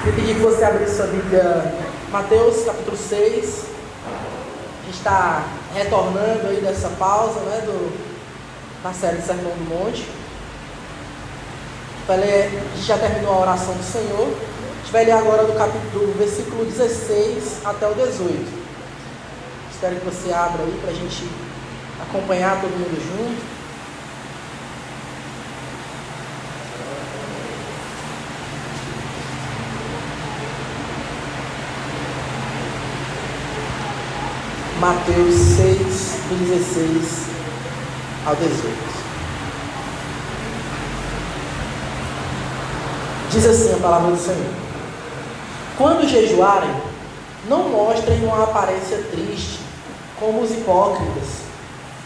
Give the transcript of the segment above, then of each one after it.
Queria pedir que você abrisse sua Bíblia, Mateus capítulo 6. A gente está retornando aí dessa pausa, né, da série de Sermão do Monte. A gente já terminou a oração do Senhor. A gente vai ler agora do versículo 16 até o 18. Espero que você abra aí para a gente acompanhar todo mundo junto. Mateus 6, do 16 ao 18. Diz assim a palavra do Senhor: quando jejuarem, não mostrem uma aparência triste, como os hipócritas,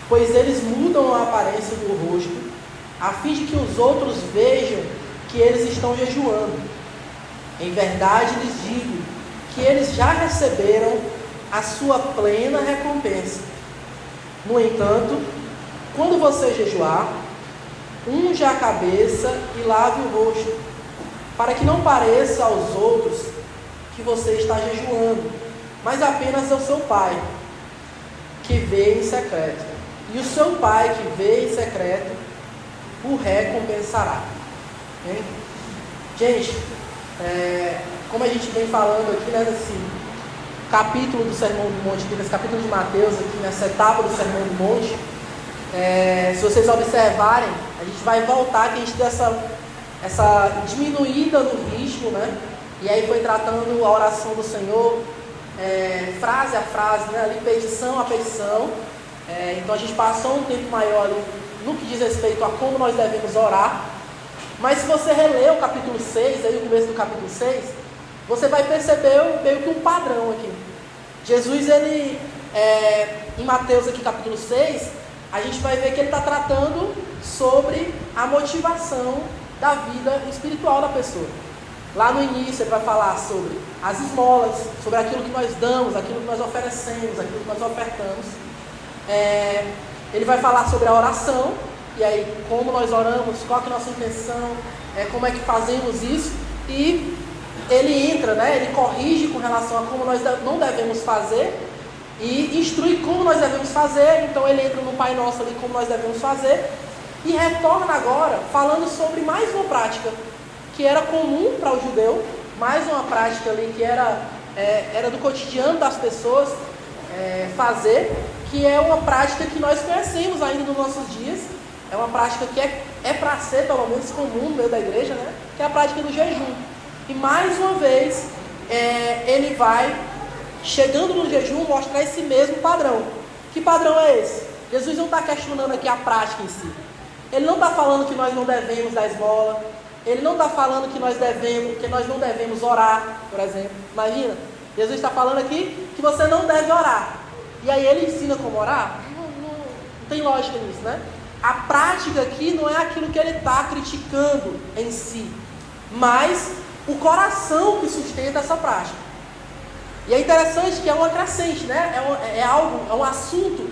pois eles mudam a aparência do rosto, a fim de que os outros vejam que eles estão jejuando. Em verdade lhes digo que eles já receberam a sua plena recompensa. No entanto, quando você jejuar, unja a cabeça e lave o rosto, para que não pareça aos outros que você está jejuando, mas apenas ao seu Pai, que vê em secreto. E o seu Pai, que vê em secreto, o recompensará. Hein? Gente, como a gente vem falando aqui, né, nesse capítulo do Sermão do Monte, aqui nesse capítulo de Mateus, aqui nessa etapa do Sermão do Monte, se vocês observarem, a gente vai voltar, que a gente deu essa diminuída no ritmo, né? E aí foi tratando a oração do Senhor, frase a frase, né? Ali, petição a petição. Então a gente passou um tempo maior ali no que diz respeito a como nós devemos orar. Mas se você reler o capítulo 6, aí o começo do capítulo 6, você vai perceber meio que um padrão aqui. Jesus, ele, em Mateus aqui capítulo 6, a gente vai ver que ele está tratando sobre a motivação da vida espiritual da pessoa. Lá no início ele vai falar sobre as esmolas, sobre aquilo que nós damos, aquilo que nós oferecemos, aquilo que nós ofertamos. Ele vai falar sobre a oração, e aí como nós oramos, qual que é a nossa intenção, como é que fazemos isso, e ele entra, né, ele corrige com relação a como nós não devemos fazer e instrui como nós devemos fazer. Então ele entra no Pai Nosso ali, como nós devemos fazer, e retorna agora falando sobre mais uma prática que era comum para o judeu, mais uma prática ali que era do cotidiano das pessoas fazer, que é uma prática que nós conhecemos ainda nos nossos dias. É uma prática que é para ser pelo menos comum no meio da igreja, né, que é a prática do jejum. E mais uma vez, ele vai, chegando no jejum, mostrar esse mesmo padrão. Que padrão é esse? Jesus não está questionando aqui a prática em si. Ele não está falando que nós não devemos dar esmola. Ele não está falando que nós não devemos orar, por exemplo. Imagina, Jesus está falando aqui que você não deve orar. E aí ele ensina como orar? Não tem lógica nisso, né? A prática aqui não é aquilo que ele está criticando em si, mas o coração que sustenta essa prática. E é interessante que é uma crescente, né? É um assunto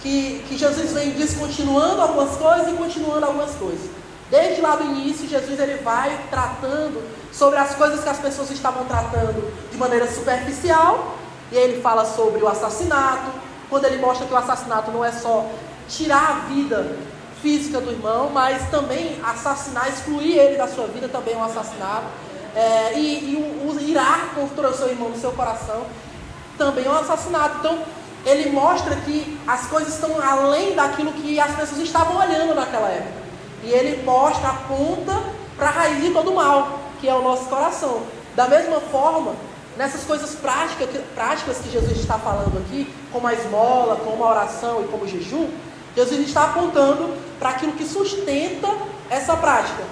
que Jesus vem descontinuando algumas coisas e continuando algumas coisas. Desde lá do início, Jesus ele vai tratando sobre as coisas que as pessoas estavam tratando de maneira superficial. E aí ele fala sobre o assassinato, quando ele mostra que o assassinato não é só tirar a vida física do irmão, mas também assassinar, excluir ele da sua vida também é um assassinato. E o irar contra o seu irmão no seu coração também é um assassinato. Então ele mostra que as coisas estão além daquilo que as pessoas estavam olhando naquela época, e ele mostra, aponta para a raiz de todo o mal, que é o nosso coração. Da mesma forma, nessas coisas práticas que Jesus está falando aqui, como a esmola, como a oração e como o jejum, Jesus está apontando para aquilo que sustenta essa prática,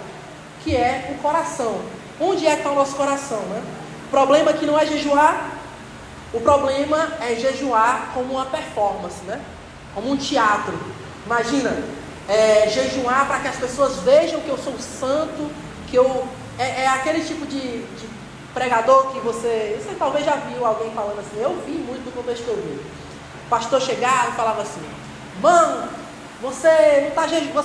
que é o coração. Onde é que está o nosso coração, né? O problema aqui não é jejuar, o problema é jejuar como uma performance, né? Como um teatro. Imagina, jejuar para que as pessoas vejam que eu sou santo, que eu... É aquele tipo de pregador que você talvez já viu alguém falando assim. Eu vi muito no contexto que eu vi. O pastor chegava e falava assim: mano, você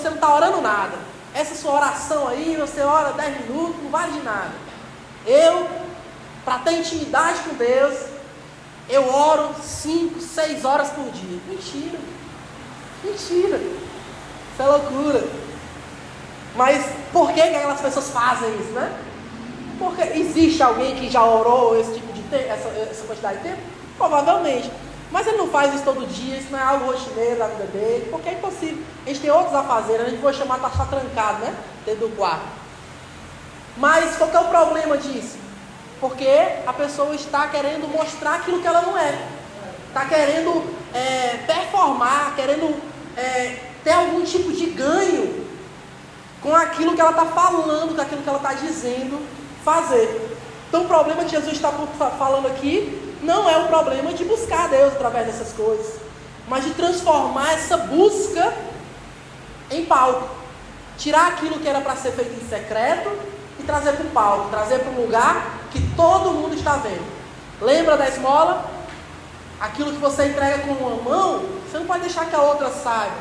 não está orando nada. Essa sua oração aí, você ora 10 minutos, não vale de nada. Eu para ter intimidade com Deus, eu oro 5, 6 horas por dia. Mentira. Mentira. Isso é loucura. Mas por que aquelas pessoas fazem isso, né? Porque existe alguém que já orou esse tipo de tempo, essa quantidade de tempo? Provavelmente. Mas ele não faz isso todo dia, isso não é algo rotineiro da vida dele, porque é impossível. A gente tem outros afazeres, a gente vai chamar de estar trancado, né? Dentro do quarto. Mas qual que é o problema disso? Porque a pessoa está querendo mostrar aquilo que ela não é. Está querendo performar, querendo ter algum tipo de ganho com aquilo que ela está falando, com aquilo que ela está dizendo fazer. Então o problema que Jesus está falando aqui não é o problema de buscar a Deus através dessas coisas, mas de transformar essa busca em palco. Tirar aquilo que era para ser feito em secreto e trazer para o palco, trazer para um lugar que todo mundo está vendo. Lembra da esmola? Aquilo que você entrega com uma mão, você não pode deixar que a outra saiba.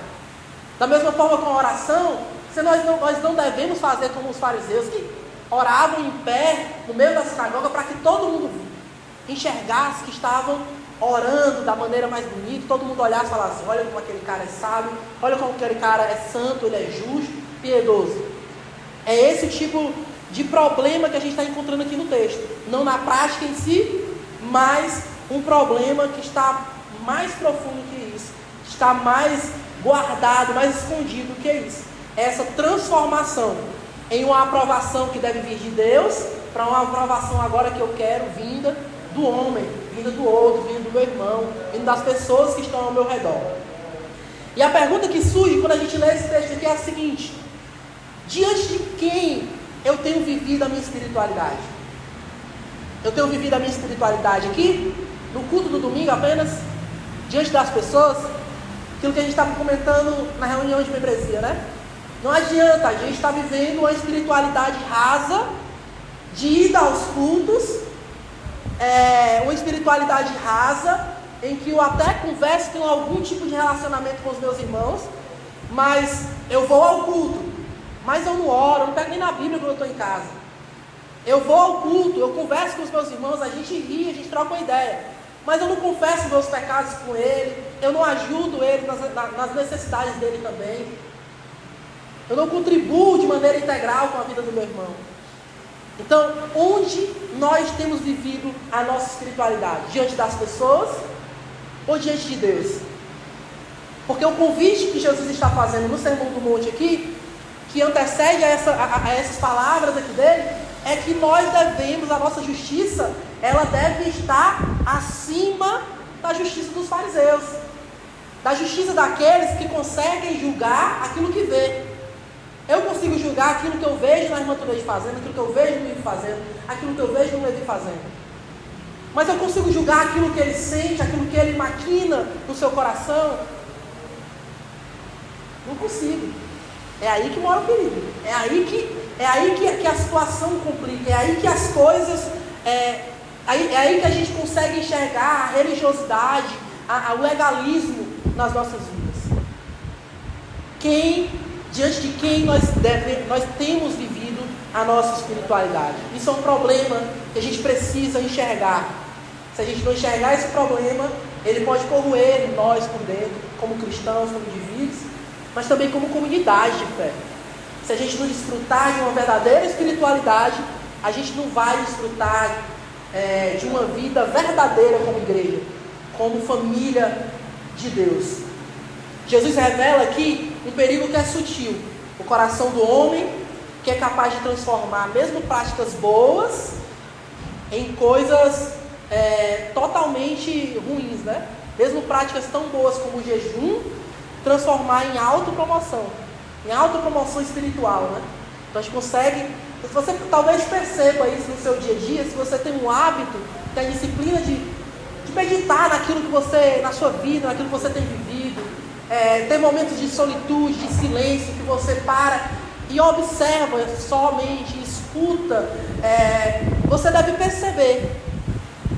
Da mesma forma com a oração, nós não devemos fazer como os fariseus, que oravam em pé no meio da sinagoga para que todo mundo enxergasse que estavam orando da maneira mais bonita, todo mundo olhasse e falasse: olha como aquele cara é sábio, olha como aquele cara é santo, ele é justo, piedoso. É esse tipo de problema que a gente está encontrando aqui no texto, não na prática em si, mas um problema que está mais profundo que isso, está mais guardado, mais escondido que isso. É essa transformação em uma aprovação que deve vir de Deus, para uma aprovação agora que eu quero, vinda do homem, vinda do outro, vinda do meu irmão, vinda das pessoas que estão ao meu redor. E a pergunta que surge quando a gente lê esse texto aqui é a seguinte: diante de quem eu tenho vivido a minha espiritualidade? Eu tenho vivido a minha espiritualidade aqui, no culto do domingo apenas, diante das pessoas, aquilo que a gente estava comentando na reunião de membresia, né? Não adianta a gente estar vivendo uma espiritualidade rasa, de ida aos cultos, uma espiritualidade rasa, em que eu até converso, tenho algum tipo de relacionamento com os meus irmãos, mas eu vou ao culto, mas eu não oro, eu não pego nem na Bíblia quando eu estou em casa. Eu vou ao culto, eu converso com os meus irmãos, a gente ri, a gente troca uma ideia, mas eu não confesso meus pecados com ele, eu não ajudo ele nas necessidades dele também, eu não contribuo de maneira integral com a vida do meu irmão. Então, onde nós temos vivido a nossa espiritualidade? Diante das pessoas ou diante de Deus? Porque o convite que Jesus está fazendo no Sermão do Monte aqui, que antecede a essas palavras aqui dele, é que nós devemos, a nossa justiça, ela deve estar acima da justiça dos fariseus, da justiça daqueles que conseguem julgar aquilo que vê. Eu consigo julgar aquilo que eu vejo na irmã Tureide fazendo, aquilo que eu vejo no Ivo fazendo, aquilo que eu vejo no Levi fazendo. Mas eu consigo julgar aquilo que ele sente, aquilo que ele maquina no seu coração? Não consigo. É aí que mora o perigo. É aí que a situação complica. É aí que as coisas... É aí que a gente consegue enxergar a religiosidade, o legalismo nas nossas vidas. Diante de quem nós temos vivido a nossa espiritualidade? Isso é um problema que a gente precisa enxergar. Se a gente não enxergar esse problema, ele pode corroer nós por dentro, como cristãos, como indivíduos, mas também como comunidade de fé. Se a gente não desfrutar de uma verdadeira espiritualidade, a gente não vai desfrutar de uma vida verdadeira como igreja, como família de Deus. Jesus revela aqui um perigo que é sutil: o coração do homem, que é capaz de transformar mesmo práticas boas em coisas totalmente ruins, né? Mesmo práticas tão boas como o jejum, transformar em autopromoção espiritual, né? Então a gente consegue, você talvez perceba isso no seu dia a dia, se você tem um hábito, tem a disciplina de meditar naquilo que você, na sua vida, naquilo que você tem vivido, tem momentos de solitude, de silêncio, que você para e observa somente, escuta, você deve perceber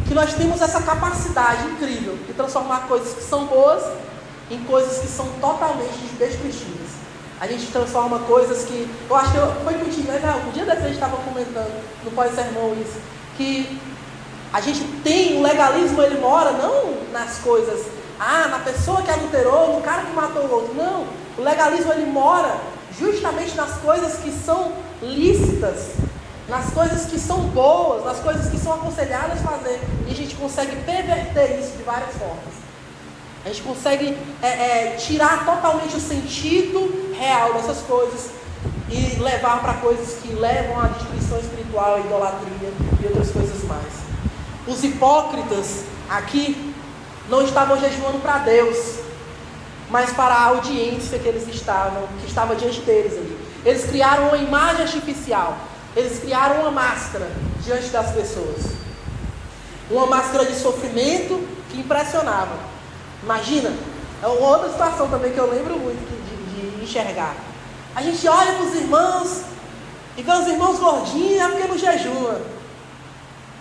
que nós temos essa capacidade incrível de transformar coisas que são boas em coisas que são totalmente destrutivas. A gente transforma coisas que... Eu acho que foi contigo, né? Um dia desse a gente estava comentando no pós-sermão isso, que A gente tem, o legalismo ele mora não nas coisas, na pessoa que adulterou, no cara que matou o outro. Não, o legalismo ele mora justamente nas coisas que são lícitas, nas coisas que são boas, nas coisas que são aconselhadas a fazer. E a gente consegue perverter isso de várias formas. A gente consegue tirar totalmente o sentido real dessas coisas e levar para coisas que levam à destruição espiritual, à idolatria e outras coisas mais. Os hipócritas aqui não estavam jejuando para Deus, mas para a audiência que estava diante deles ali. Eles criaram uma imagem artificial, eles criaram uma máscara diante das pessoas, uma máscara de sofrimento que impressionava. Imagina, é uma outra situação também que eu lembro muito de enxergar. A gente olha para os irmãos e vê os irmãos gordinhos, é porque não jejua.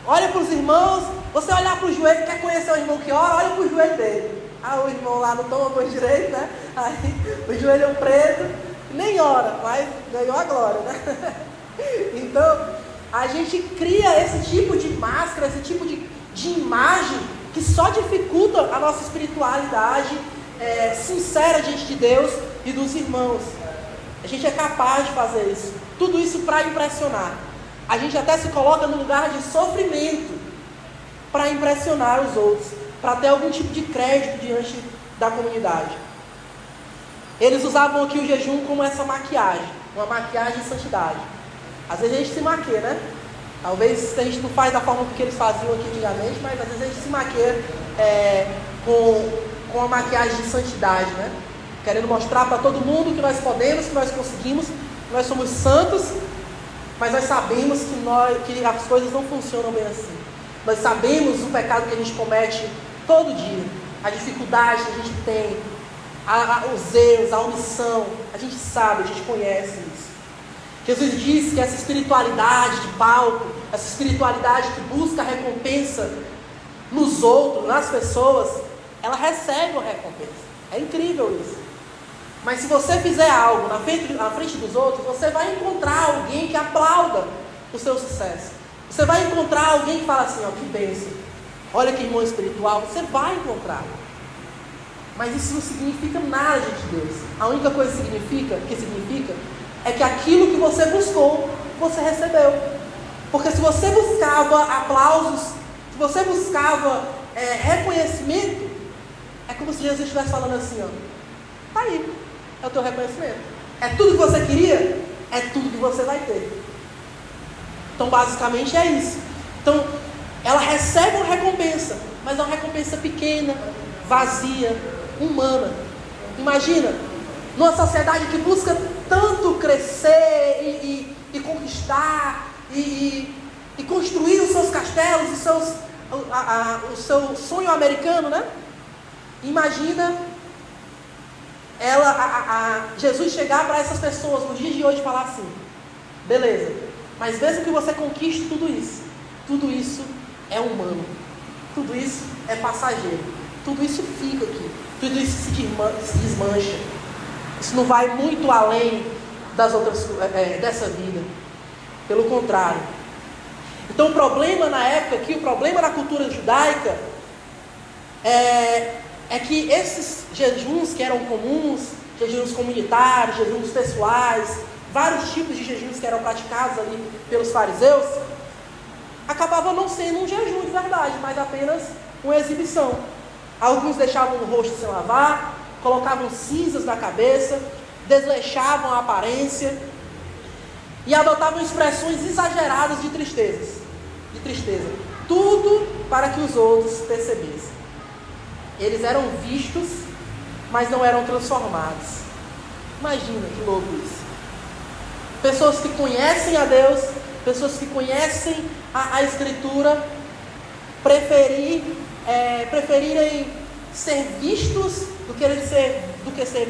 Olha para os irmãos, você olhar para o joelho, quer conhecer o irmão que ora, olha para o joelho dele. O irmão lá não toma banho direito, né? Aí o joelho é preto, nem ora, mas ganhou a glória, né? Então, a gente cria esse tipo de máscara, esse tipo de imagem que só dificulta a nossa espiritualidade sincera diante de Deus e dos irmãos. A gente é capaz de fazer isso. Tudo isso para impressionar. A gente até se coloca no lugar de sofrimento para impressionar os outros, para ter algum tipo de crédito diante da comunidade. Eles usavam aqui o jejum como essa maquiagem, uma maquiagem de santidade. Às vezes a gente se maquia, né? Talvez a gente não faz da forma que eles faziam aqui antigamente, mas às vezes a gente se maquia com a maquiagem de santidade, né? Querendo mostrar para todo mundo que nós podemos, que nós conseguimos, que nós somos santos, mas nós sabemos que as coisas não funcionam bem assim. Nós sabemos o pecado que a gente comete todo dia, a dificuldade que a gente tem, os erros, a omissão. A gente sabe, a gente conhece isso. Jesus disse que essa espiritualidade de palco, essa espiritualidade que busca a recompensa nos outros, nas pessoas, ela recebe uma recompensa. É incrível isso. Mas se você fizer algo na frente dos outros, você vai encontrar alguém que aplauda o seu sucesso. Você vai encontrar alguém que fala assim, que bênção, olha que irmão espiritual. Você vai encontrar. Mas isso não significa nada diante de Deus. A única coisa que significa é que aquilo que você buscou, você recebeu. Porque se você buscava aplausos, se você buscava reconhecimento, é como se Jesus estivesse falando assim, tá aí, é o teu reconhecimento. É tudo que você queria, é tudo que você vai ter. Então basicamente é isso. Então ela recebe uma recompensa, mas é uma recompensa pequena, vazia, humana. Imagina, numa sociedade que busca tanto crescer e conquistar e construir os seus castelos, o seu sonho americano, né? Imagina Jesus chegar para essas pessoas nos dias de hoje e falar assim, beleza, mas mesmo que você conquiste tudo isso é humano, tudo isso é passageiro, tudo isso fica aqui, tudo isso se desmancha, isso não vai muito além das outras, dessa vida, pelo contrário. Então o problema na época aqui, o problema na cultura judaica é que esses jejuns que eram comuns, jejuns comunitários, jejuns pessoais, vários tipos de jejuns que eram praticados ali pelos fariseus, acabavam não sendo um jejum de verdade, mas apenas uma exibição. Alguns deixavam o rosto sem lavar, colocavam cinzas na cabeça, desleixavam a aparência e adotavam expressões exageradas de tristeza. Tudo para que os outros percebessem. Eles eram vistos, mas não eram transformados. Imagina que louco isso. Pessoas que conhecem a Deus, pessoas que conhecem a Escritura, preferirem ser vistos do que ser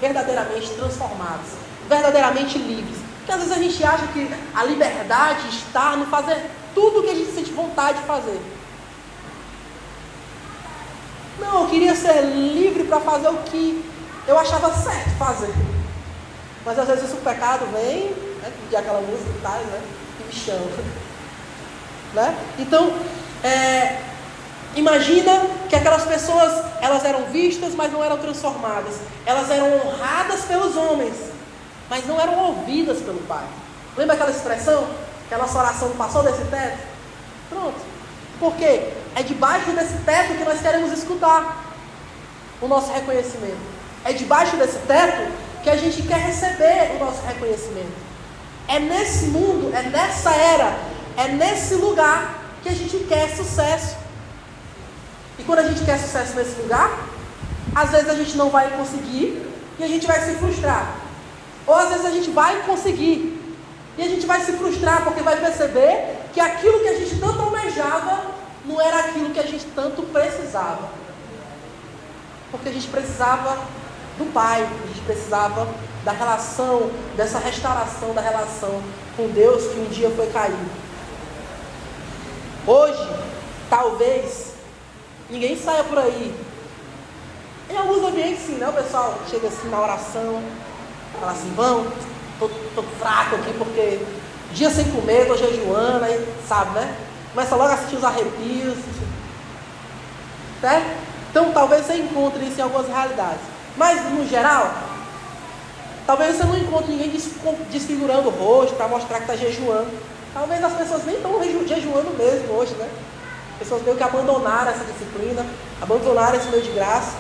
verdadeiramente transformados, verdadeiramente livres. Porque às vezes a gente acha que a liberdade está no fazer tudo o que a gente sente vontade de fazer. Não, eu queria ser livre para fazer o que eu achava certo fazer. Mas às vezes o pecado vem, né, de aquela música que tá, né, e me chama. Né? Então, Imagina que aquelas pessoas, elas eram vistas, mas não eram transformadas. Elas eram honradas pelos homens, mas não eram ouvidas pelo Pai. Lembra aquela expressão? Que a nossa oração passou desse teto? Pronto. Por quê? É debaixo desse teto que nós queremos escutar o nosso reconhecimento. É debaixo desse teto que a gente quer receber o nosso reconhecimento. É nesse mundo, é nessa era, é nesse lugar que a gente quer sucesso. E quando a gente quer sucesso nesse lugar, às vezes a gente não vai conseguir e a gente vai se frustrar. Ou às vezes a gente vai conseguir e a gente vai se frustrar porque vai perceber que aquilo que a gente tanto almejava não era aquilo que a gente tanto precisava. Porque a gente precisava do Pai, a gente precisava da relação, dessa restauração da relação com Deus que um dia foi caído. Hoje, talvez, ninguém saia por aí. Em alguns ambientes sim, né? O pessoal chega assim na oração, fala assim, tô fraco aqui porque dia sem comer, tô jejuando, aí sabe, né? Começa logo a sentir os arrepios, certo? Então talvez você encontre isso em algumas realidades. Mas no geral, talvez você não encontre ninguém desfigurando o rosto para mostrar que está jejuando. Talvez as pessoas nem estão jejuando mesmo hoje, né? As pessoas meio que abandonaram essa disciplina, abandonaram esse meio de graça.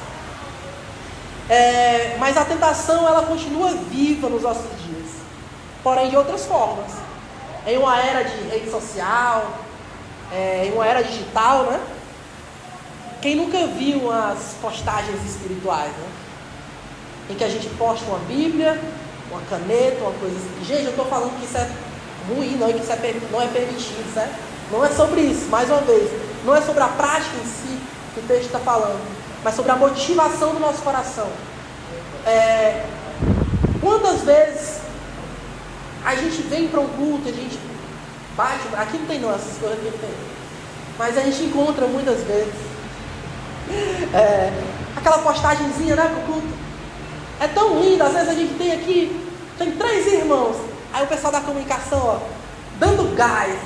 Mas a tentação, ela continua viva nos nossos dias, porém de outras formas. Em uma era de rede social, em uma era digital, né? Quem nunca viu as postagens espirituais, né? Em que a gente posta uma Bíblia, uma caneta, uma coisa assim. Gente, eu estou falando que isso é ruim, não, que isso não é permitido, certo? Não é sobre isso, mais uma vez. Não é sobre a prática em si que o texto está falando, mas sobre a motivação do nosso coração. Quantas vezes a gente vem para um culto, a gente bate, aqui não tem não, essas coisas aqui não tem, mas a gente encontra muitas vezes aquela postagenzinha, né, pro culto. É tão linda, às vezes a gente tem 3 irmãos, aí o pessoal da comunicação, ó, dando gás.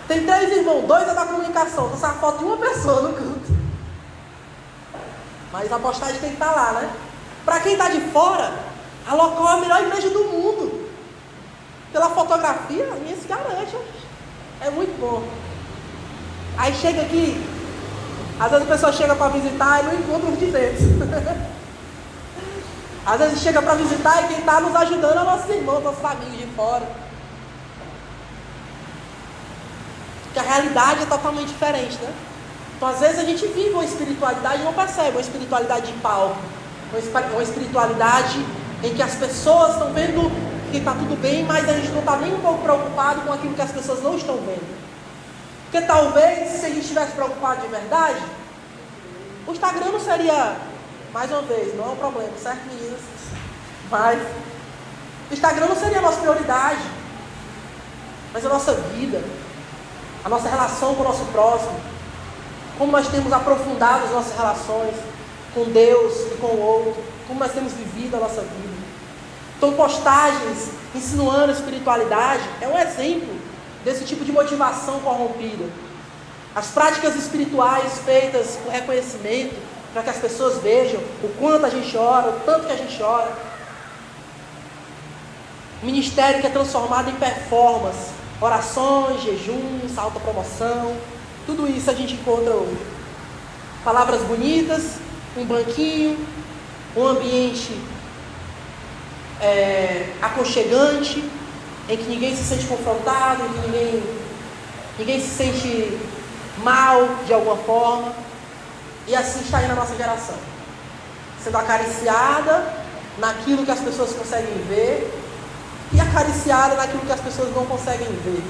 Tem 3 irmãos, 2 é da comunicação, então só falta uma pessoa no culto. Mas a postagem tem que estar lá, né? Para quem está de fora, a local é a melhor igreja do mundo. Pela fotografia, a minha se garante. É muito bom. Aí chega aqui, às vezes a pessoa chega para visitar e não encontra os de dentro. Às vezes chega para visitar e quem está nos ajudando é nossos irmãos, nossos amigos de fora. Porque a realidade é totalmente diferente, né? Então às vezes a gente vive uma espiritualidade e não percebe, uma espiritualidade de palco, uma espiritualidade em que as pessoas estão vendo que está tudo bem, mas a gente não está nem um pouco preocupado com aquilo que as pessoas não estão vendo. Porque talvez, se a gente estivesse preocupado de verdade, o Instagram não seria, mais uma vez, não é um problema, certo, meninas? Mas o Instagram não seria a nossa prioridade, mas a nossa vida, a nossa relação com o nosso próximo, como nós temos aprofundado as nossas relações com Deus e com o outro, como nós temos vivido a nossa vida. Então, postagens insinuando espiritualidade é um exemplo desse tipo de motivação corrompida. As práticas espirituais feitas por reconhecimento, para que as pessoas vejam o quanto a gente ora, o tanto que a gente ora. Ministério que é transformado em performance, orações, jejuns, autopromoção, tudo isso a gente encontra hoje. Palavras bonitas, um banquinho, um ambiente aconchegante, em que ninguém se sente confrontado, em que ninguém se sente mal de alguma forma. E assim está aí na nossa geração, sendo acariciada naquilo que as pessoas conseguem ver e acariciada naquilo que as pessoas não conseguem ver.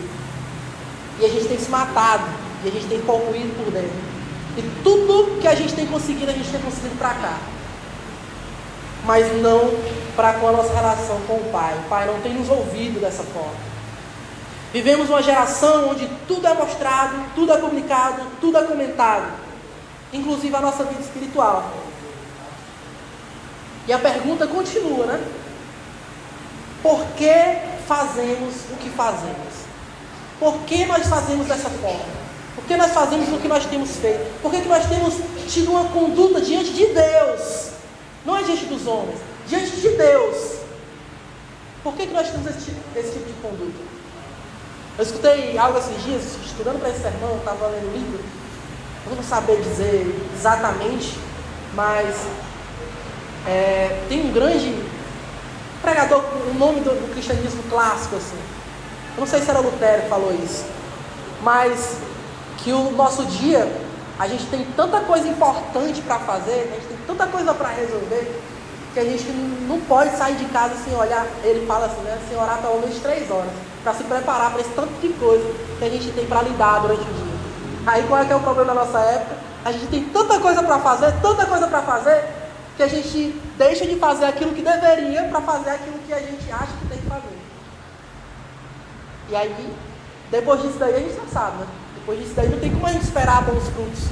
E a gente tem se matado, e a gente tem concluído por dentro. E tudo que a gente tem conseguido para cá. Mas não para com a nossa relação com o Pai. O Pai não tem nos ouvido dessa forma. Vivemos uma geração onde tudo é mostrado, tudo é publicado, tudo é comentado, inclusive a nossa vida espiritual. E a pergunta continua, né? Por que fazemos o que fazemos? Por que nós fazemos dessa forma? Por que nós fazemos o que nós temos feito? Por que nós temos tido uma conduta diante de Deus? Não é diante dos homens, diante de Deus. Por que nós temos esse tipo de conduta? Eu escutei algo esses dias, estudando para esse sermão, estava lendo o livro. Eu não vou saber dizer exatamente, mas tem um grande pregador, o nome do cristianismo clássico, assim. Eu não sei se era Lutero que falou isso, mas que o nosso dia, a gente tem tanta coisa importante para fazer, a gente tem tanta coisa para resolver, que a gente não pode sair de casa sem olhar. Ele fala assim, né? Sem orar pelo menos 3 horas, para se preparar para esse tanto de coisa que a gente tem para lidar durante o dia. Aí qual é que é o problema da nossa época? A gente tem tanta coisa para fazer, que a gente deixa de fazer aquilo que deveria para fazer aquilo que a gente acha que tem que fazer. E aí, depois disso daí a gente já sabe, né? Depois disso daí não tem como a gente esperar bons frutos.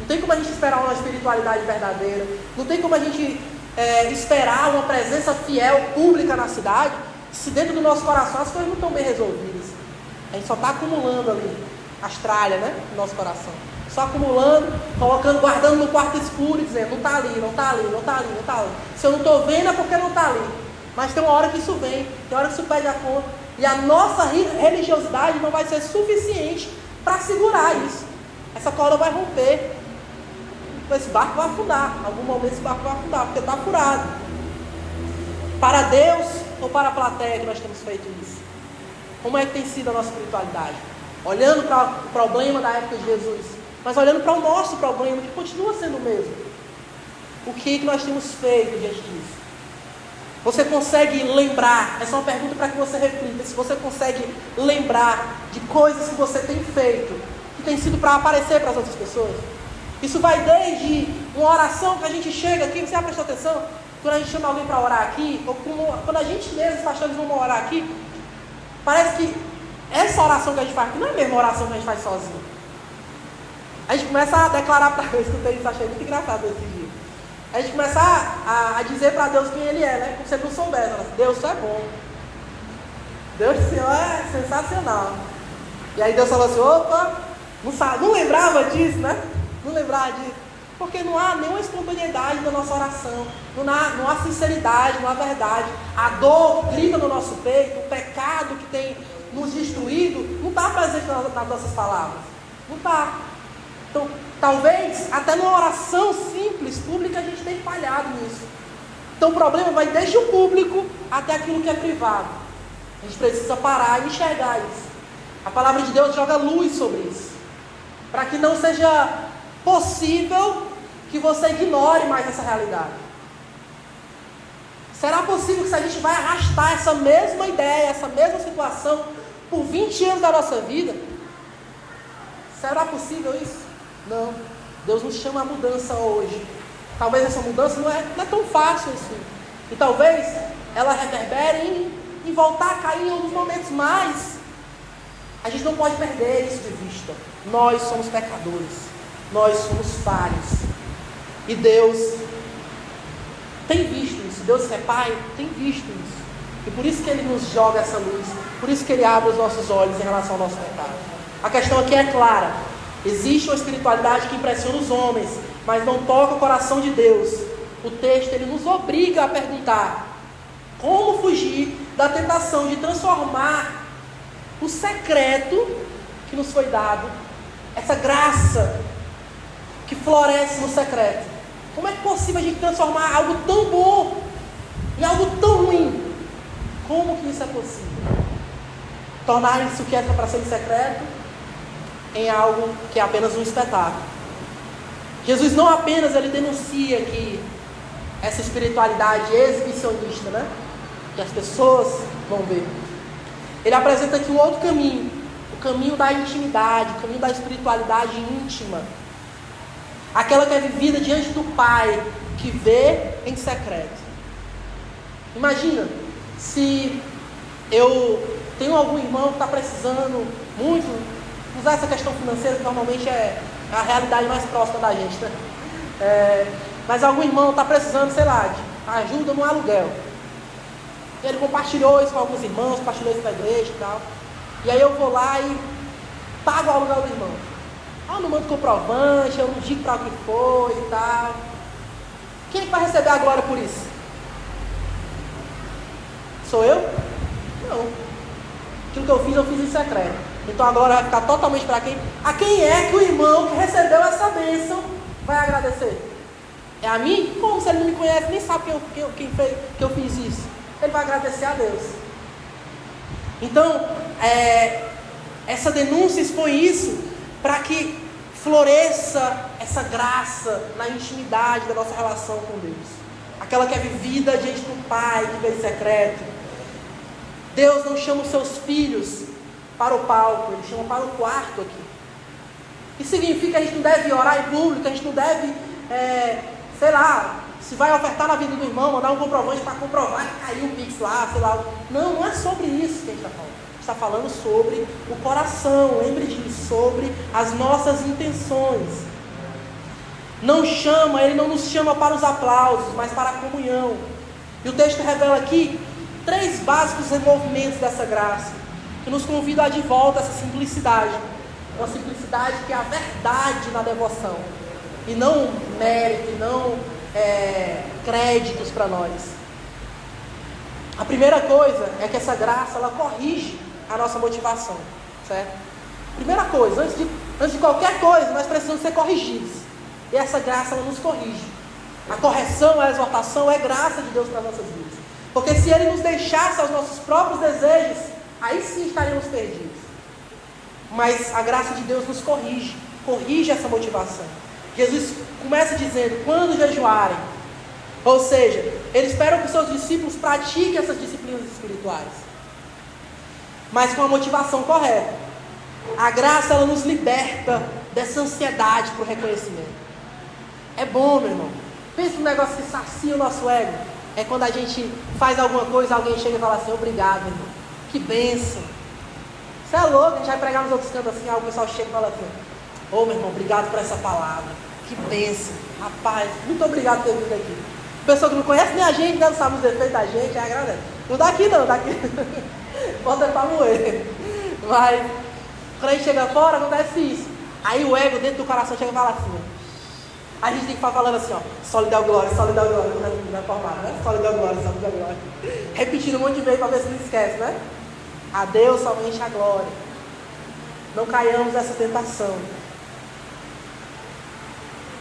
Não tem como a gente esperar uma espiritualidade verdadeira. Não tem como a gente esperar uma presença fiel, pública na cidade, se dentro do nosso coração as coisas não estão bem resolvidas. A gente só está acumulando ali as tralhas, né? No nosso coração. Só acumulando, colocando, guardando no quarto escuro e dizendo, não está ali, não está ali, não está ali, não está ali. Se eu não estou vendo é porque não está ali. Mas tem uma hora que isso vem, tem uma hora que isso pede a conta. E a nossa religiosidade não vai ser suficiente para segurar isso. Essa corda vai romper. Esse barco vai afundar. Em algum momento esse barco vai afundar, porque está furado. Para Deus ou para a plateia que nós temos feito isso? Como é que tem sido a nossa espiritualidade? Olhando para o problema da época de Jesus, mas olhando para o nosso problema, que continua sendo o mesmo. O que nós temos feito diante disso? Você consegue lembrar? Essa é uma pergunta para que você reflita. Se você consegue lembrar de coisas que você tem feito, que tem sido para aparecer para as outras pessoas. Isso vai desde uma oração que a gente chega aqui, você já prestou atenção? Quando a gente chama alguém para orar aqui, ou quando a gente mesmo, os pastores, vão orar aqui, parece que essa oração que a gente faz aqui não é a mesma oração que a gente faz sozinho. A gente começa a declarar para Deus, escutei isso, achei muito engraçado esse dia. A gente começa a dizer para Deus quem Ele é, né? Como se Ele não soubesse. Deus, Senhor é bom. Deus, Senhor é sensacional. E aí Deus falou assim, opa, não lembrava disso, né? Não lembrava disso. Porque não há nenhuma espontaneidade na nossa oração. Não há sinceridade, não há verdade. A dor que grita no nosso peito, o pecado que tem nos destruído, não está presente nas nossas palavras. Não está. Então, talvez, até numa oração simples, pública, a gente tem falhado nisso. Então o problema vai desde o público até aquilo que é privado. A gente precisa parar e enxergar isso. A palavra de Deus joga luz sobre isso. Para que não seja possível que você ignore mais essa realidade. Será possível que se a gente vai arrastar essa mesma ideia, essa mesma situação por 20 anos da nossa vida? Será possível isso? Não. Deus nos chama a mudança hoje. Talvez essa mudança não é tão fácil assim. E talvez ela reverbere em voltar a cair em alguns momentos, mas a gente não pode perder isso de vista. Nós somos pecadores. Nós somos falhos. E Deus tem visto isso. Deus que é Pai tem visto isso. E por isso que Ele nos joga essa luz. Por isso que Ele abre os nossos olhos em relação ao nosso pecado. A questão aqui é clara. Existe uma espiritualidade que impressiona os homens, mas não toca o coração de Deus. O texto ele nos obriga a perguntar como fugir da tentação de transformar o secreto que nos foi dado, essa graça que floresce no secreto. Como é possível a gente transformar algo tão bom em algo tão ruim? Como que isso é possível? Tornar isso que era para ser secreto em algo que é apenas um espetáculo. Jesus não apenas ele denuncia que essa espiritualidade exibicionista, né? Que as pessoas vão ver. Ele apresenta aqui um outro caminho, o caminho da intimidade, o caminho da espiritualidade íntima, aquela que é vivida diante do Pai, que vê em secreto. Imagina se eu tenho algum irmão que está precisando muito usar essa questão financeira, que normalmente é a realidade mais próxima da gente, né? Mas algum irmão está precisando, sei lá, de ajuda no aluguel. Ele compartilhou isso com alguns irmãos, compartilhou isso na igreja e tal. E aí eu vou lá e pago o aluguel do irmão. Eu não mando comprovante, eu não digo para o que foi e tal. Quem vai receber a glória por isso? Sou eu? Não. Aquilo que eu fiz em secreto. Então a glória vai ficar totalmente para quem? A quem é que o irmão que recebeu essa bênção vai agradecer? É a mim? Como se ele não me conhece, nem sabe que eu fiz isso? Ele vai agradecer a Deus. Então, essa denúncia expõe isso para que floresça essa graça na intimidade da nossa relação com Deus. Aquela que é vivida diante do Pai, que vem em secreto. Deus não chama os seus filhos para o palco, Ele chama para o quarto aqui. Isso significa que a gente não deve orar em público, a gente não deve, se vai ofertar na vida do irmão, mandar um comprovante para comprovar que caiu o Pix lá, sei lá. Não, não é sobre isso que a gente está falando. A gente está falando sobre o coração, lembre disso, sobre as nossas intenções. Não chama, Ele não nos chama para os aplausos, mas para a comunhão. E o texto revela aqui 3 básicos desenvolvimentos dessa graça, que nos convida a de volta a essa simplicidade. Uma simplicidade que é a verdade na devoção, e não mérito, e não créditos para nós. A primeira coisa é que essa graça, ela corrige a nossa motivação, certo? Primeira coisa, antes de qualquer coisa, nós precisamos ser corrigidos, e essa graça, ela nos corrige. A correção, a exortação é graça de Deus para as nossas vidas, porque se Ele nos deixasse aos nossos próprios desejos, aí sim estaríamos perdidos. Mas a graça de Deus nos corrige essa motivação. Jesus começa dizendo, quando jejuarem, ou seja, Ele espera que os seus discípulos pratiquem essas disciplinas espirituais, mas com a motivação correta. A graça, ela nos liberta dessa ansiedade por reconhecimento. É bom, meu irmão. Pensa num negócio que sacia o nosso ego. É quando a gente faz alguma coisa, alguém chega e fala assim, obrigado, meu irmão. Que bênção. Você é louco, a gente vai pregar nos outros cantos assim, o pessoal chega e fala assim, ô meu irmão, obrigado por essa palavra. Que bênção. Rapaz, muito obrigado por ter vindo aqui. Pessoa que não conhece nem a gente, não sabe os defeitos da gente, agradece. Não daqui não, daqui. Bota pra moer. Mas, quando a gente chega fora, acontece isso. Aí o ego dentro do coração chega e fala assim, a gente tem que ficar falando assim, ó, só lhe dá glória, não é formado, né? Só lhe dá glória, só lhe dá glória. Repetindo um monte de vezes para ver se não esquece, né? A Deus somente a glória. Não caiamos nessa tentação.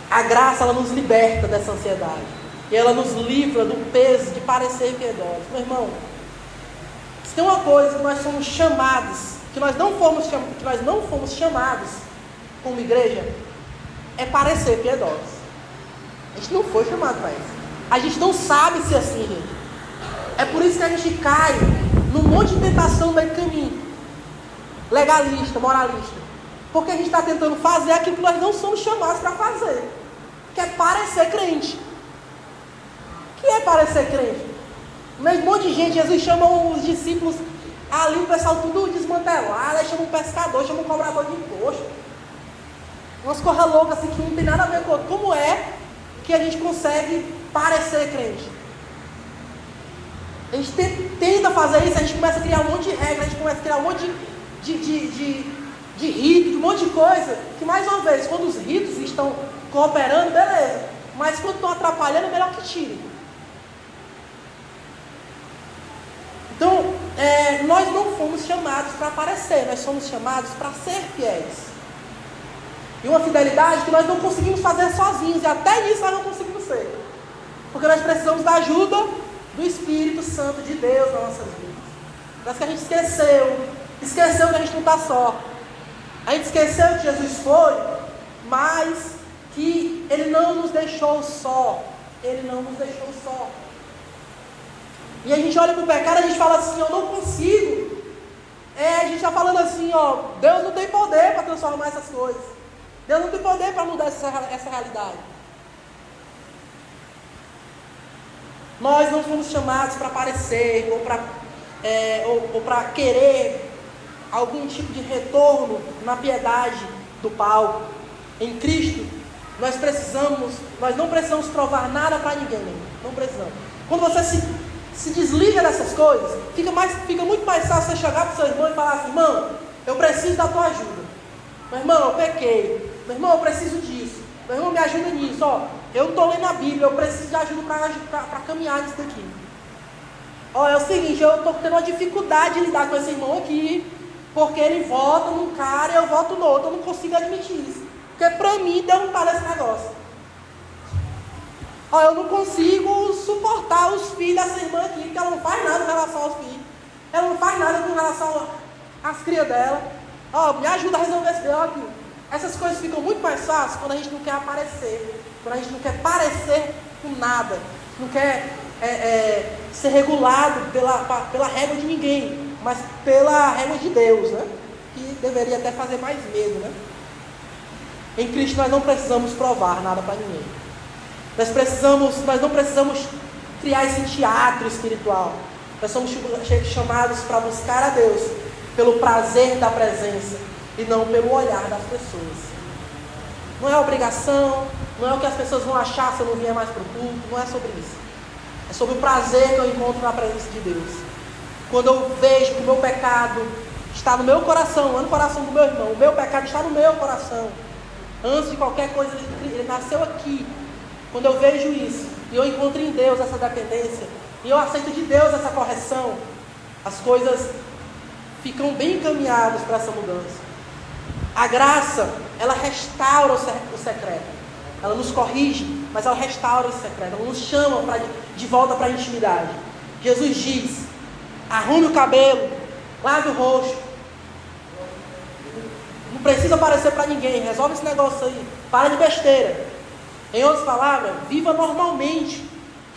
A graça, ela nos liberta dessa ansiedade. E ela nos livra do peso de parecer piedosos. Meu irmão, se tem uma coisa que nós somos chamados, que nós não fomos chamados como igreja, é parecer piedosos. A gente não foi chamado para isso. A gente não sabe ser assim, gente. É por isso que a gente cai num monte de tentação no meio do caminho. Legalista, moralista. Porque a gente está tentando fazer aquilo que nós não somos chamados para fazer. Que é parecer crente. O que é parecer crente? No meio de um monte de gente, Jesus chama os discípulos ali, o pessoal tudo desmantelado, aí chama um pescador, chama um cobrador de imposto. Umas coisas loucas assim que não tem nada a ver com outro. Como é que a gente consegue parecer crente? A gente tenta fazer isso, a gente começa a criar um monte de regras, a gente começa a criar um monte de rito, de um monte de coisa, que mais uma vez, quando os ritos estão cooperando, beleza, mas quando estão atrapalhando, é melhor que tirem. Então, nós não fomos chamados para aparecer, nós somos chamados para ser fiéis. E uma fidelidade que nós não conseguimos fazer sozinhos, e até nisso nós não conseguimos ser. Porque nós precisamos da ajuda do Espírito Santo de Deus nas nossas vidas. Parece que a gente esqueceu que a gente não está só. A gente esqueceu que Jesus foi, mas que Ele não nos deixou só. Ele não nos deixou só. E a gente olha para o pecado e a gente fala assim, eu não consigo. A gente está falando assim, ó, Deus não tem poder para transformar essas coisas. Deus não tem poder para mudar essa realidade. Nós não fomos chamados para aparecer ou para querer algum tipo de retorno na piedade do palco. Em Cristo, nós não precisamos provar nada para ninguém. Não precisamos. Quando você se desliga dessas coisas, fica muito mais fácil você chegar para o seu irmão e falar assim, irmão, eu preciso da tua ajuda. Meu irmão, eu pequei. Meu irmão, eu preciso disso. Meu irmão, me ajuda nisso. Ó, eu não estou lendo a Bíblia, eu preciso de ajuda para caminhar nisso daqui. Ó, é o seguinte, eu estou tendo uma dificuldade de lidar com esse irmão aqui, porque ele vota num cara e eu voto no outro. Eu não consigo admitir isso. Porque para mim deu um tal esse negócio. Ó, eu não consigo suportar os filhos dessa irmã aqui, porque ela não faz nada em relação aos filhos. Ela não faz nada com relação às crias dela. Ó, me ajuda a resolver esse B.O. aqui. Essas coisas ficam muito mais fáceis quando a gente não quer aparecer. Quando a gente não quer parecer com nada. Não quer ser regulado pela régua de ninguém, mas pela régua de Deus, né? Que deveria até fazer mais medo, né? Em Cristo nós não precisamos provar nada para ninguém. Nós não precisamos criar esse teatro espiritual. Nós somos chamados para buscar a Deus pelo prazer da presença e não pelo olhar das pessoas. Não é obrigação, não é o que as pessoas vão achar se eu não vier mais para o culto, não é sobre isso. É sobre o prazer que eu encontro na presença de Deus. Quando eu vejo que o meu pecado está no meu coração, não no coração do meu irmão, o meu pecado está no meu coração. Antes de qualquer coisa, ele nasceu aqui. Quando eu vejo isso, e eu encontro em Deus essa dependência, e eu aceito de Deus essa correção, as coisas ficam bem encaminhadas para essa mudança. A graça, ela restaura o secreto. Ela nos corrige, mas ela restaura o secreto. Ela nos chama de volta para a intimidade. Jesus diz: arrume o cabelo, lave o rosto. Não precisa aparecer para ninguém, resolve esse negócio aí. Para de besteira. Em outras palavras, viva normalmente.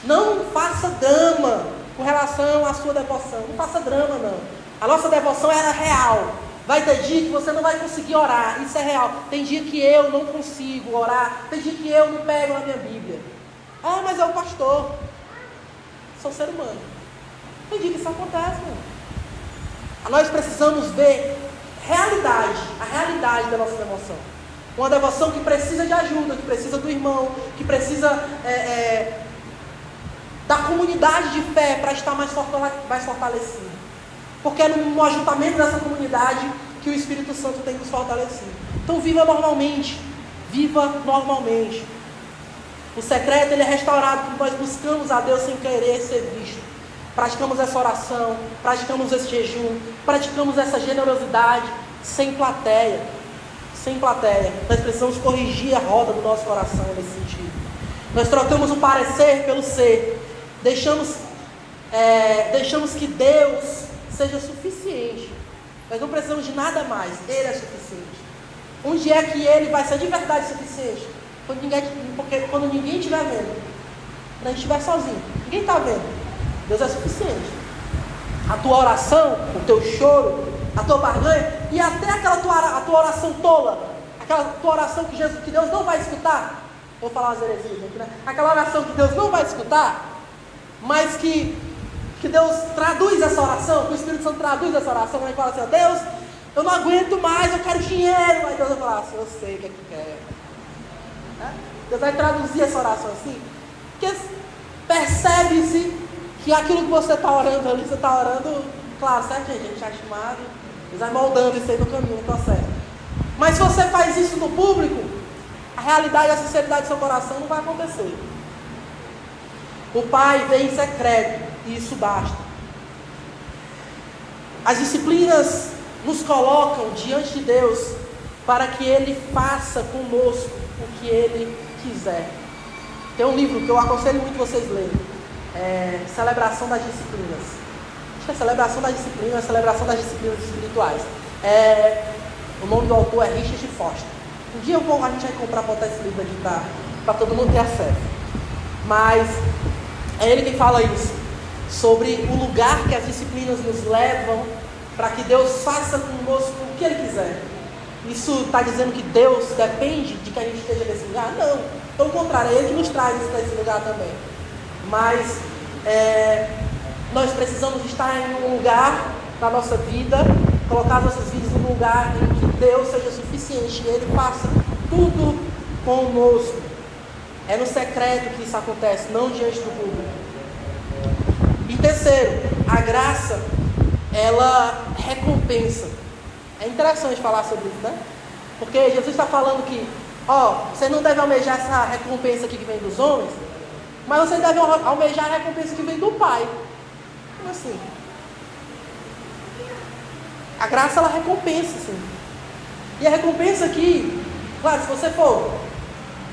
Não faça drama com relação à sua devoção. Não faça drama, não. A nossa devoção é real. Vai ter dia que você não vai conseguir orar. Isso é real. Tem dia que eu não consigo orar. Tem dia que eu não pego na minha Bíblia. Ah, mas é o pastor. Sou ser humano. Tem dia que isso acontece, mano. Nós precisamos ver a realidade da nossa devoção. Uma devoção que precisa de ajuda, que precisa do irmão, que precisa da comunidade de fé para estar mais fortalecido. Porque é no ajuntamento dessa comunidade que o Espírito Santo tem nos fortalecido. Então viva normalmente. Viva normalmente. O secreto ele é restaurado quando nós buscamos a Deus sem querer ser visto. Praticamos essa oração, praticamos esse jejum, praticamos essa generosidade sem plateia. Sem plateia. Nós precisamos corrigir a roda do nosso coração nesse sentido. Nós trocamos o parecer pelo ser. Deixamos que Deus seja suficiente. Nós não precisamos de nada mais. Ele é suficiente. Onde é que Ele vai ser de verdade suficiente? Quando ninguém estiver vendo. Quando a gente estiver sozinho. Ninguém está vendo. Deus é suficiente. A tua oração, o teu choro, a tua barganha e até a tua oração tola. Aquela tua oração que Deus não vai escutar. Vou falar umas heresias aqui, né? Aquela oração que Deus não vai escutar, mas que Deus traduz essa oração, que o Espírito Santo traduz essa oração, e fala assim: ó, Deus, eu não aguento mais, eu quero dinheiro. Aí Deus vai falar assim: eu sei o que é que quer. Deus vai traduzir essa oração assim, porque percebe-se que aquilo que você está orando ali, você está orando, claro, certo, gente? A gente está chamado, Deus vai moldando isso aí no caminho, no processo. Mas se você faz isso no público, a realidade e a sinceridade do seu coração não vai acontecer. O Pai vem em secreto, e isso basta. As disciplinas nos colocam diante de Deus para que Ele faça conosco o que Ele quiser. Tem um livro que eu aconselho muito vocês lerem, Celebração das Disciplinas. Acho que é Celebração das Disciplinas, Celebração das Disciplinas Espirituais. O nome do autor é Richard Foster. Um dia a gente vai comprar, botar esse livro aqui para todo mundo ter acesso. Mas é ele quem fala isso, sobre o lugar que as disciplinas nos levam para que Deus faça conosco o que Ele quiser. Isso está dizendo que Deus depende de que a gente esteja nesse lugar? Não, pelo contrário, é Ele que nos traz para esse lugar também. Mas nós precisamos estar em um lugar na nossa vida, colocar as nossas vidas num lugar em que Deus seja suficiente e Ele faça tudo conosco. É no secreto que isso acontece, não diante do público. E terceiro, a graça, ela recompensa. É interessante falar sobre isso, né? Porque Jesus está falando que, você não deve almejar essa recompensa aqui que vem dos homens, mas você deve almejar a recompensa que vem do Pai. Como assim? A graça, ela recompensa, sim. E a recompensa aqui, claro, se você for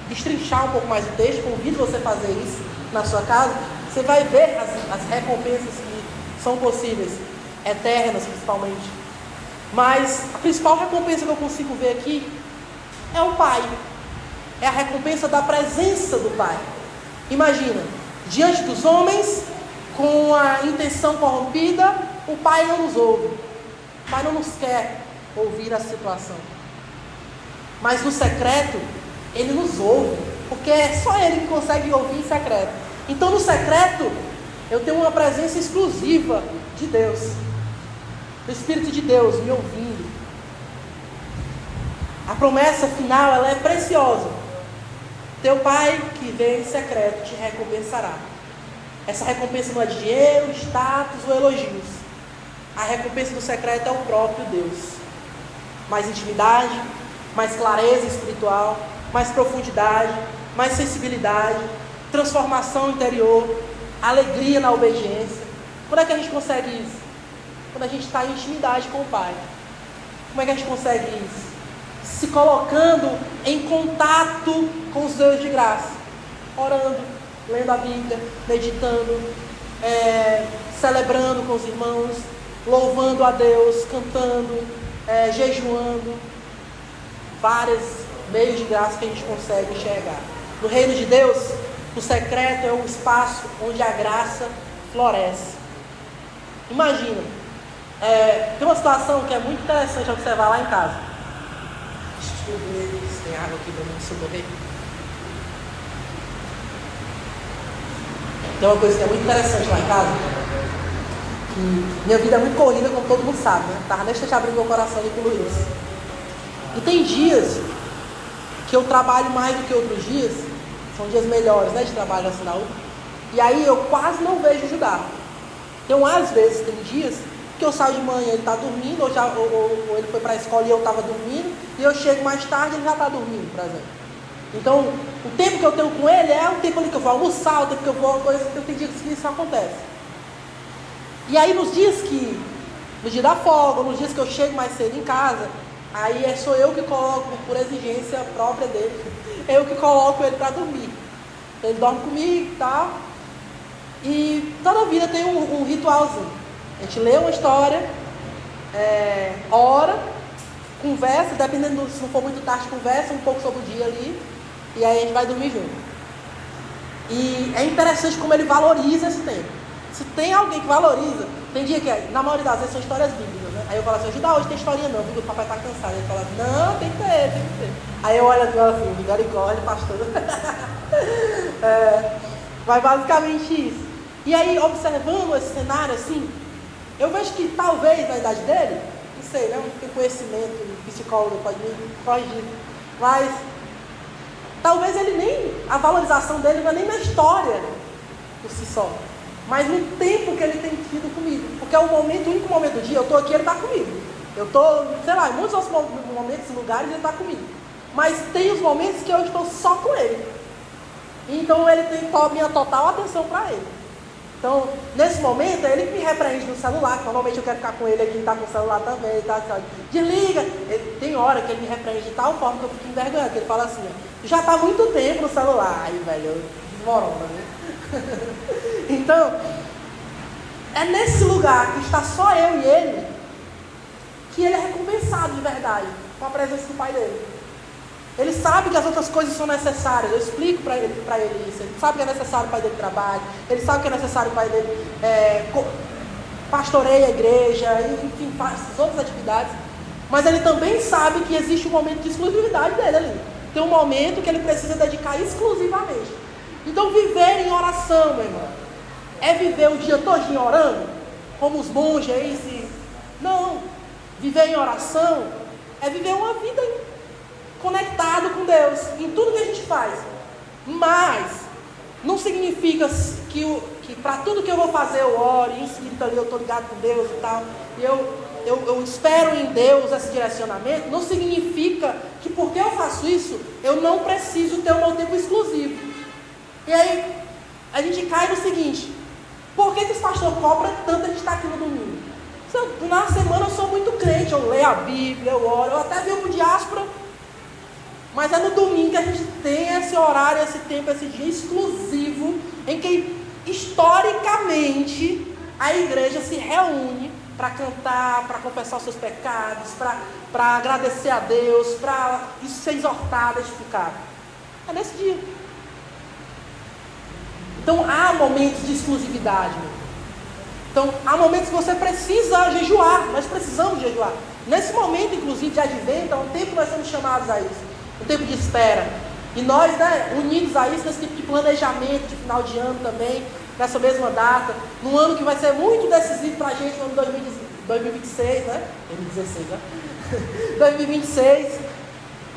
destrinchar um pouco mais o texto, convido você a fazer isso na sua casa, você vai ver as recompensas que são possíveis, eternas principalmente. Mas a principal recompensa que eu consigo ver aqui é o Pai. É a recompensa da presença do Pai. Imagina, diante dos homens, com a intenção corrompida, o Pai não nos ouve. O Pai não nos quer ouvir a situação. Mas no secreto, Ele nos ouve, porque é só Ele que consegue ouvir em secreto. Então no secreto, eu tenho uma presença exclusiva de Deus, do Espírito de Deus me ouvindo. A promessa final, ela é preciosa. Teu Pai que vem em secreto te recompensará. Essa recompensa não é de dinheiro, status ou elogios. A recompensa do secreto é o próprio Deus. Mais intimidade, mais clareza espiritual, mais profundidade, mais sensibilidade, transformação interior, alegria na obediência. Quando é que a gente consegue isso? Quando a gente está em intimidade com o Pai. Como é que a gente consegue isso? Se colocando em contato com os Deus de graça, orando, lendo a Bíblia, meditando, celebrando com os irmãos, louvando a Deus, cantando, jejuando. Vários meios de graça que a gente consegue enxergar. No reino de Deus, o secreto é um espaço onde a graça floresce. Imagina, tem uma situação que é muito interessante observar lá em casa. Deixa eu ver se tem água aqui para mim socorrer. Tem uma coisa que é muito interessante lá em casa, que minha vida é muito corrida, como todo mundo sabe, né? Estava nesse abrindo meu coração e incluir isso. E tem dias que eu trabalho mais do que outros dias, são dias melhores, né, de trabalho na saúde, e aí eu quase não vejo Judá. Então, às vezes, tem dias que eu saio de manhã, ele está dormindo, ou ele foi para a escola e eu estava dormindo, e eu chego mais tarde e ele já está dormindo, por exemplo. Então, o tempo que eu tenho com ele é o tempo ali que eu vou almoçar, o tempo que eu vou, coisa que eu tenho dias que isso acontece. E aí, no dia da folga, nos dias que eu chego mais cedo em casa, aí sou eu que coloco, por exigência própria dele, eu que coloco ele para dormir. Ele dorme comigo e tal. E toda vida tem um ritualzinho. A gente lê uma história, ora, conversa, dependendo, se não for muito tarde, conversa um pouco sobre o dia ali, e aí a gente vai dormir junto. E é interessante como ele valoriza esse tempo. Se tem alguém que valoriza, tem dia que, na maioria das vezes, são histórias bíblicas, né? Aí eu falo assim, Judá, hoje tem historinha não, porque o papai está cansado. Ele fala, não, tem que ter. Aí eu olho assim, misericórdia, pastor. Mas basicamente isso. E aí, observando esse cenário assim, eu vejo que talvez na idade dele, não sei, né? Não tem conhecimento, o psicólogo pode me corrigir, mas talvez ele nem, a valorização dele não é nem na história por si só, mas no tempo que ele tem tido comigo. Porque é o único momento do dia, eu estou aqui, ele está comigo. Eu estou, sei lá, em muitos outros momentos e lugares ele está comigo. Mas tem os momentos que eu estou só com ele. Então ele tem minha total atenção para ele. Então, nesse momento, ele me repreende no celular, que normalmente eu quero ficar com ele aqui, ele está com o celular também, tá, desliga. Tem hora que ele me repreende de tal forma que eu fico envergonhado, que ele fala assim, já está muito tempo no celular. Aí, velho, eu desmorono, né? Então, é nesse lugar que está só eu e ele, que ele é recompensado de verdade, com a presença do pai dele. Ele sabe que as outras coisas são necessárias. Eu explico para ele isso. Ele sabe que é necessário o pai dele trabalhar. Ele sabe que é necessário o pai dele pastoreia a igreja, enfim, faz as outras atividades. Mas ele também sabe que existe um momento de exclusividade dele ali. Tem um momento que ele precisa dedicar exclusivamente. Então, viver em oração, meu irmão, é viver o dia todinho orando, como os monges aí. Não. Viver em oração é viver uma vida conectado com Deus, em tudo que a gente faz. Mas não significa que para tudo que eu vou fazer eu oro, em espírito ali eu estou ligado com Deus e tal. E eu eu espero em Deus esse direcionamento, não significa que porque eu faço isso, eu não preciso ter o meu tempo exclusivo. E aí, a gente cai no seguinte: por que os pastores cobram tanto a gente estar aqui no domingo? Na semana eu sou muito crente, eu leio a Bíblia, eu oro, eu até venho para o diáspora, mas é no domingo que a gente tem esse horário, esse tempo, esse dia exclusivo, em que historicamente a igreja se reúne para cantar, para confessar os seus pecados, para agradecer a Deus, para isso ser exortado, edificado. É nesse dia. Então há momentos de exclusividade. Então há momentos que você precisa jejuar, nós precisamos jejuar. Nesse momento, inclusive, de advento, é um tempo que nós somos chamados a isso, um tempo de espera. E nós, unidos a isso, nesse tipo de planejamento de final de ano também, nessa mesma data, num ano que vai ser muito decisivo para a gente, no ano 2026, né? 2016, né? 2026.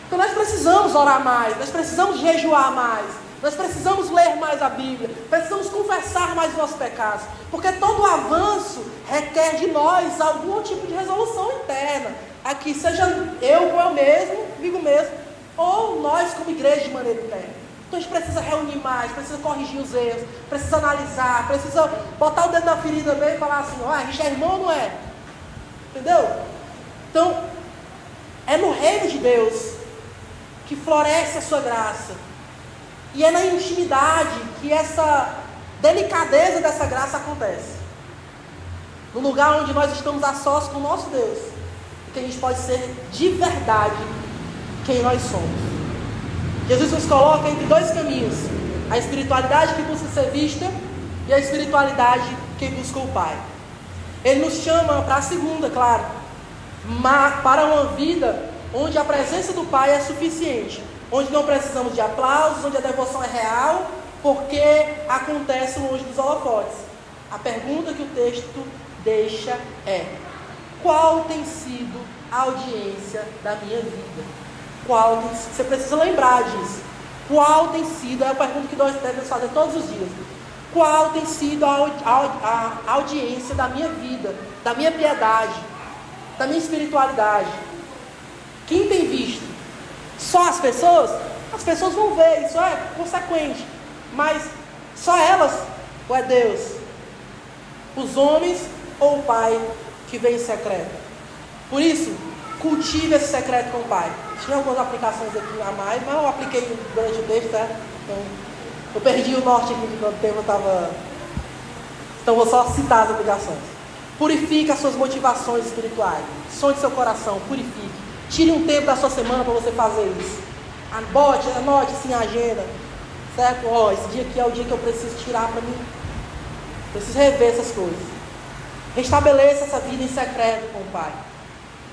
Então nós precisamos orar mais, nós precisamos jejuar mais, nós precisamos ler mais a Bíblia, precisamos confessar mais os nossos pecados, porque todo avanço requer de nós algum tipo de resolução interna, aqui seja eu com eu mesmo, comigo mesmo, ou nós como igreja de maneira interna. Então a gente precisa reunir mais, precisa corrigir os erros, precisa analisar, precisa botar o dedo na ferida mesmo e falar assim: a gente é irmão ou não é? Entendeu? Então, é no reino de Deus que floresce a sua graça. E é na intimidade que essa delicadeza dessa graça acontece. No lugar onde nós estamos a sós com o nosso Deus, que a gente pode ser de verdade quem nós somos. Jesus nos coloca entre dois caminhos: a espiritualidade que busca ser vista e a espiritualidade que busca o Pai. Ele nos chama para a segunda, claro, para uma vida onde a presença do Pai é suficiente, onde não precisamos de aplausos, onde a devoção é real, porque acontece longe dos holofotes. A pergunta que o texto deixa é: qual tem sido a audiência da minha vida? Você precisa lembrar disso. Qual tem sido, é a pergunta que nós devemos fazer todos os dias. Qual tem sido a audiência da minha vida, da minha piedade, da minha espiritualidade? Quem tem visto? Só as pessoas? As pessoas vão ver, isso é consequente. Mas só elas ou é Deus? Os homens ou o Pai que vem em secreto? Por isso, cultive esse secreto com o Pai. Tinha algumas aplicações aqui a mais, mas eu apliquei durante o texto, tá? Então, eu perdi o norte aqui quando o tempo estava. Então vou só citar as aplicações. Purifique as suas motivações espirituais. Sonde seu coração, purifique. Tire um tempo da sua semana para você fazer isso. Anote assim a agenda. Certo? Esse dia aqui é o dia que eu preciso tirar para mim. Preciso rever essas coisas. Restabeleça essa vida em secreto com o Pai.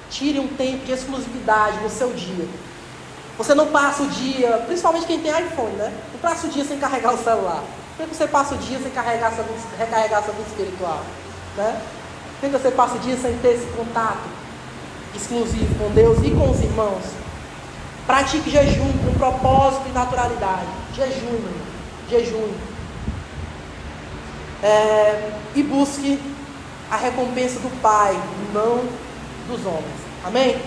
Tire um tempo de exclusividade no seu dia. Você não passa o dia, principalmente quem tem iPhone, né? Não passa o dia sem carregar o celular. Por que você passa o dia sem recarregar sua vida espiritual? Né? Por que você passa o dia sem ter esse contato exclusivo com Deus e com os irmãos? Pratique jejum com propósito e naturalidade. Jejum. E busque a recompensa do Pai, não dos homens. Amém?